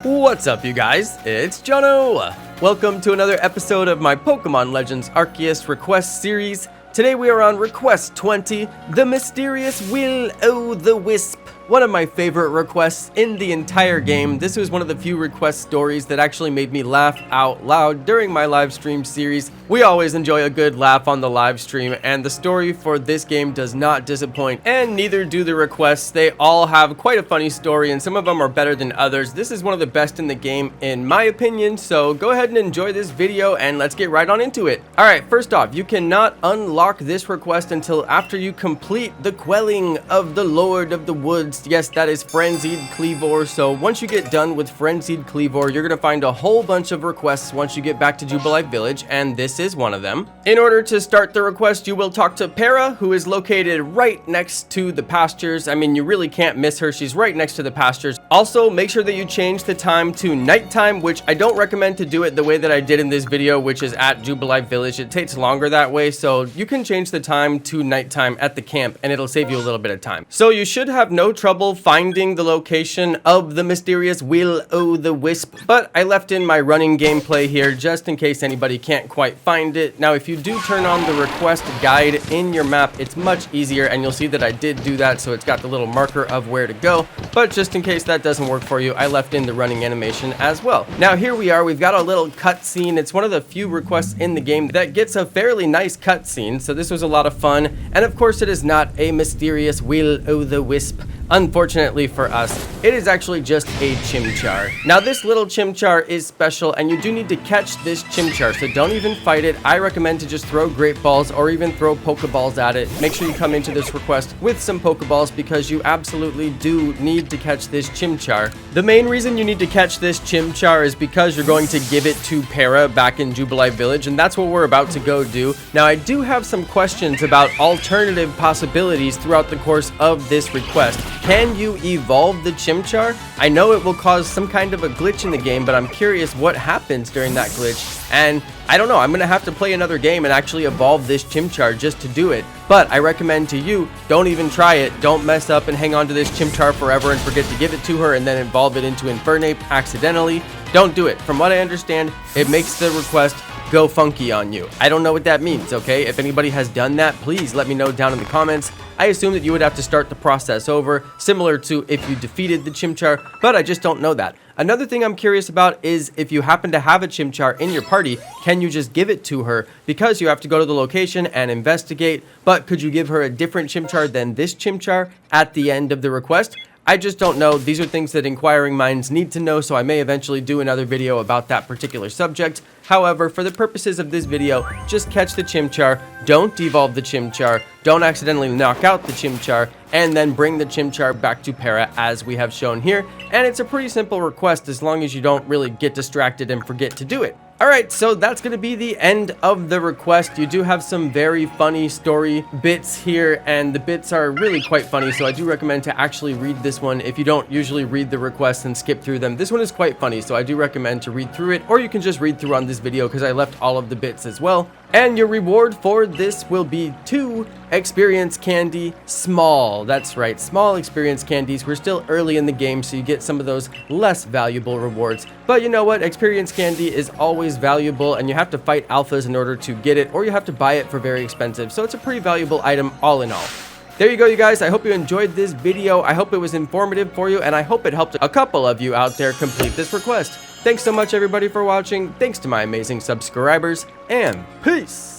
What's up, you guys? It's Jono! Welcome to another episode of my Pokemon Legends Arceus request series. Today we are on request 20, The Mysterious Will-O-the-Wisp. One of my favorite requests in the entire game. This was one of the few request stories that actually made me laugh out loud during my live stream series. We always enjoy a good laugh on the live stream, and the story for this game does not disappoint, and neither do the requests. They all have quite a funny story, and some of them are better than others. This is one of the best in the game, in my opinion, so go ahead and enjoy this video, and let's get right on into it. Alright, first off, you cannot unlock this request until after you complete the quelling of the Lord of the Woods. Yes, that is Frenzied Kleavor. So once you get done with Frenzied Kleavor, you're going to find a whole bunch of requests once you get back to Jubilife Village, and this is one of them. In order to start the request, you will talk to Pairi, who is located right next to the Pastures. I mean, you really can't miss her. She's right next to the Pastures. Also, make sure that you change the time to nighttime, which I don't recommend to do it the way that I did in this video, which is at Jubilife Village. It takes longer that way, so you can change the time to nighttime at the camp, and it'll save you a little bit of time. So you should have no trouble finding the location of the mysterious Will-O-the-Wisp, but I left in my running gameplay here just in case anybody can't quite find it. Now, if you do turn on the request guide in your map, it's much easier, and you'll see that I did do that, so it's got the little marker of where to go. But just in case that doesn't work for you, I left in the running animation as well. Now, here we are. We've got a little cutscene. It's one of the few requests in the game that gets a fairly nice cutscene, so this was a lot of fun. And of course, it is not a mysterious Will-O-the-Wisp. Unfortunately for us, it is actually just a Chimchar. Now, this little Chimchar is special, and you do need to catch this Chimchar, so don't even fight it. I recommend to just throw Great Balls or even throw Pokeballs at it. Make sure you come into this request with some Pokeballs because you absolutely do need to catch this Chimchar. The main reason you need to catch this Chimchar is because you're going to give it to Pairi back in Jubilife Village, and that's what we're about to go do. Now, I do have some questions about alternative possibilities throughout the course of this request. Can you evolve the Chimchar? I know it will cause some kind of a glitch in the game, but I'm curious what happens during that glitch. And I don't know, I'm going to have to play another game and actually evolve this Chimchar just to do it. But I recommend to you, don't even try it. Don't mess up and hang on to this Chimchar forever and forget to give it to her and then evolve it into Infername accidentally. Don't do it. From what I understand, it makes the request go funky on you. I don't know what that means, okay? If anybody has done that, please let me know down in the comments. I assume that you would have to start the process over, similar to if you defeated the Chimchar, but I just don't know that. Another thing I'm curious about is if you happen to have a Chimchar in your party, can you just give it to her? Because you have to go to the location and investigate, but could you give her a different Chimchar than this Chimchar at the end of the request? I just don't know. These are things that inquiring minds need to know, so I may eventually do another video about that particular subject. However, for the purposes of this video, just catch the Chimchar, don't devolve the Chimchar, don't accidentally knock out the Chimchar, and then bring the Chimchar back to Pairi as we have shown here. And it's a pretty simple request as long as you don't really get distracted and forget to do it. Alright, so that's going to be the end of the request. You do have some very funny story bits here, and the bits are really quite funny, so I do recommend to actually read this one if you don't usually read the requests and skip through them. This one is quite funny, so I do recommend to read through it, or you can just read through on this video because I left all of the bits as well. And your reward for this will be 2 experience candy small. That's right, small experience candies. We're still early in the game, so you get some of those less valuable rewards. But you know what? Experience candy is always valuable, and you have to fight alphas in order to get it, or you have to buy it for very expensive. So it's a pretty valuable item all in all. There you go, you guys. I hope you enjoyed this video. I hope it was informative for you, and I hope it helped a couple of you out there complete this request. Thanks so much, everybody, for watching. Thanks to my amazing subscribers, and peace!